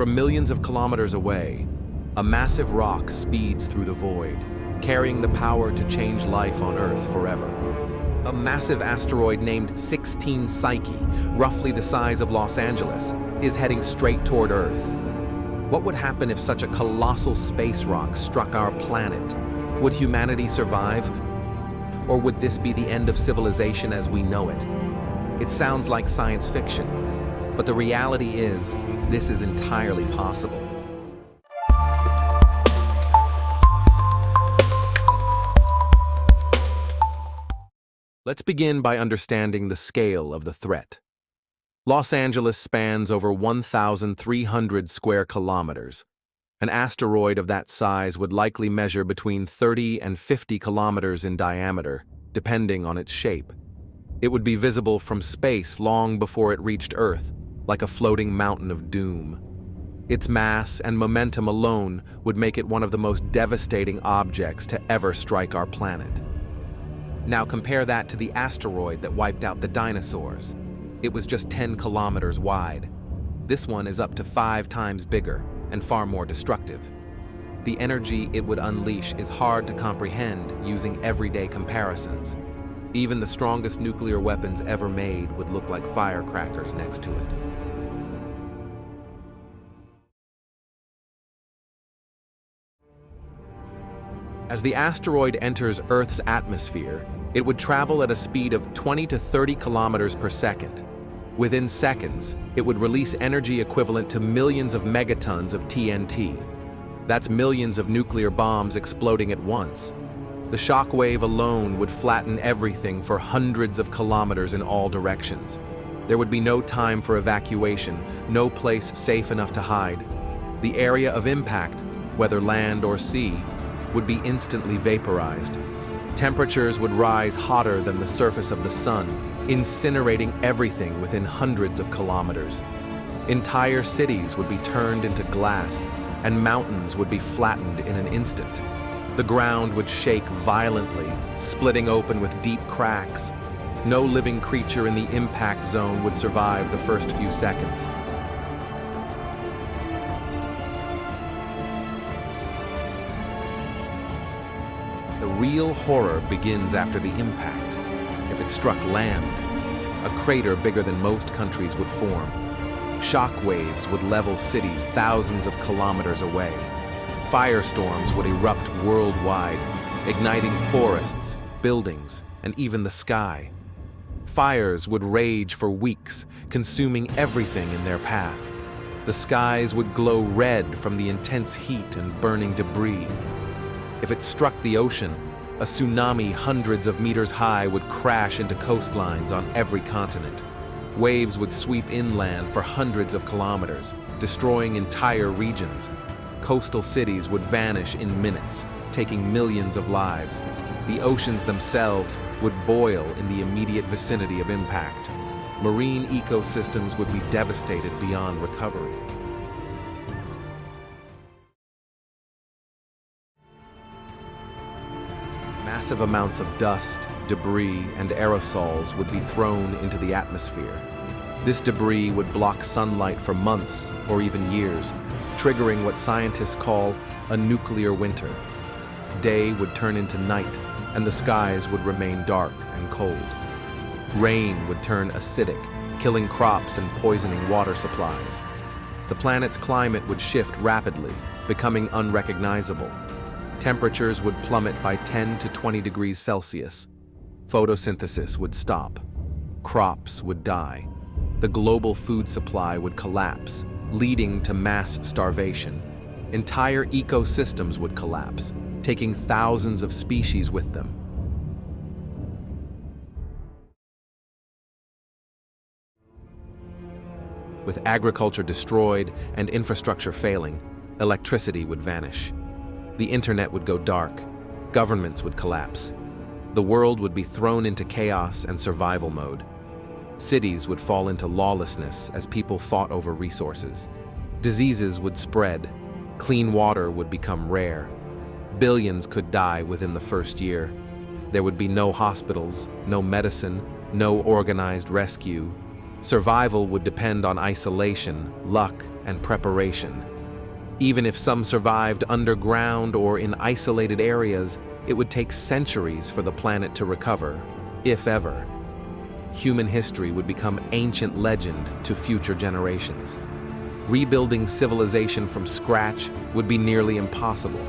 From millions of kilometers away, a massive rock speeds through the void, carrying the power to change life on Earth forever. A massive asteroid named 16 Psyche, roughly the size of Los Angeles, is heading straight toward Earth. What would happen if such a colossal space rock struck our planet? Would humanity survive? Or would this be the end of civilization as we know it? It sounds like science fiction, but the reality is, this is entirely possible. Let's begin by understanding the scale of the threat. Los Angeles spans over 1,300 square kilometers. An asteroid of that size would likely measure between 30 and 50 kilometers in diameter, depending on its shape. It would be visible from space long before it reached Earth, like a floating mountain of doom. Its mass and momentum alone would make it one of the most devastating objects to ever strike our planet. Now compare that to the asteroid that wiped out the dinosaurs. It was just 10 kilometers wide. This one is up to 5 times bigger and far more destructive. The energy it would unleash is hard to comprehend using everyday comparisons. Even the strongest nuclear weapons ever made would look like firecrackers next to it. As the asteroid enters Earth's atmosphere, it would travel at a speed of 20 to 30 kilometers per second. Within seconds, it would release energy equivalent to millions of megatons of TNT. That's millions of nuclear bombs exploding at once. The shockwave alone would flatten everything for hundreds of kilometers in all directions. There would be no time for evacuation, no place safe enough to hide. The area of impact, whether land or sea, would be instantly vaporized. Temperatures would rise hotter than the surface of the sun, incinerating everything within hundreds of kilometers. Entire cities would be turned into glass, and mountains would be flattened in an instant. The ground would shake violently, splitting open with deep cracks. No living creature in the impact zone would survive the first few seconds. The real horror begins after the impact. If it struck land, a crater bigger than most countries would form. Shockwaves would level cities thousands of kilometers away. Firestorms would erupt worldwide, igniting forests, buildings, and even the sky. Fires would rage for weeks, consuming everything in their path. The skies would glow red from the intense heat and burning debris. If it struck the ocean, a tsunami hundreds of meters high would crash into coastlines on every continent. Waves would sweep inland for hundreds of kilometers, destroying entire regions. Coastal cities would vanish in minutes, taking millions of lives. The oceans themselves would boil in the immediate vicinity of impact. Marine ecosystems would be devastated beyond recovery. Massive amounts of dust, debris, and aerosols would be thrown into the atmosphere. This debris would block sunlight for months or even years, triggering what scientists call a nuclear winter. Day would turn into night, and the skies would remain dark and cold. Rain would turn acidic, killing crops and poisoning water supplies. The planet's climate would shift rapidly, becoming unrecognizable. Temperatures would plummet by 10 to 20 degrees Celsius. Photosynthesis would stop. Crops would die. The global food supply would collapse, leading to mass starvation. Entire ecosystems would collapse, taking thousands of species with them. With agriculture destroyed and infrastructure failing, electricity would vanish. The internet would go dark. Governments would collapse. The world would be thrown into chaos and survival mode. Cities would fall into lawlessness as people fought over resources. Diseases would spread. Clean water would become rare. Billions could die within the first year. There would be no hospitals, no medicine, no organized rescue. Survival would depend on isolation, luck, and preparation. Even if some survived underground or in isolated areas, it would take centuries for the planet to recover, if ever. Human history would become ancient legend to future generations. Rebuilding civilization from scratch would be nearly impossible.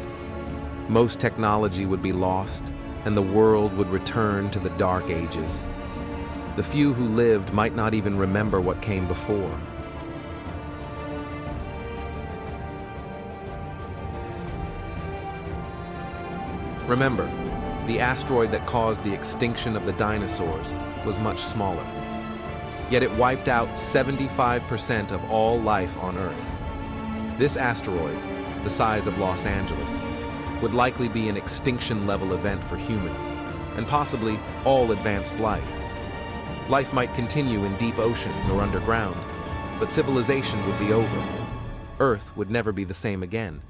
Most technology would be lost, and the world would return to the Dark Ages. The few who lived might not even remember what came before. Remember, the asteroid that caused the extinction of the dinosaurs was much smaller. Yet it wiped out 75% of all life on Earth. This asteroid, the size of Los Angeles, would likely be an extinction-level event for humans, and possibly all advanced life. Life might continue in deep oceans or underground, but civilization would be over. Earth would never be the same again.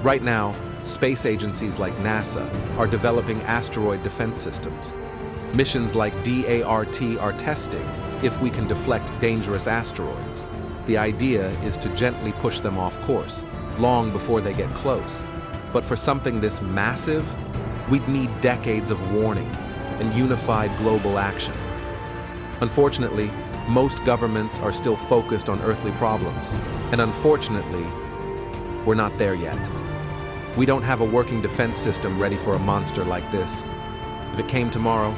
Right now, space agencies like NASA are developing asteroid defense systems. Missions like DART are testing if we can deflect dangerous asteroids. The idea is to gently push them off course, long before they get close. But for something this massive, we'd need decades of warning and unified global action. Unfortunately, most governments are still focused on earthly problems, and unfortunately, we're not there yet. We don't have a working defense system ready for a monster like this. If it came tomorrow,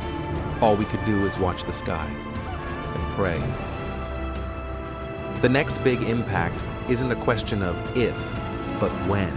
all we could do is watch the sky and pray. The next big impact isn't a question of if, but when.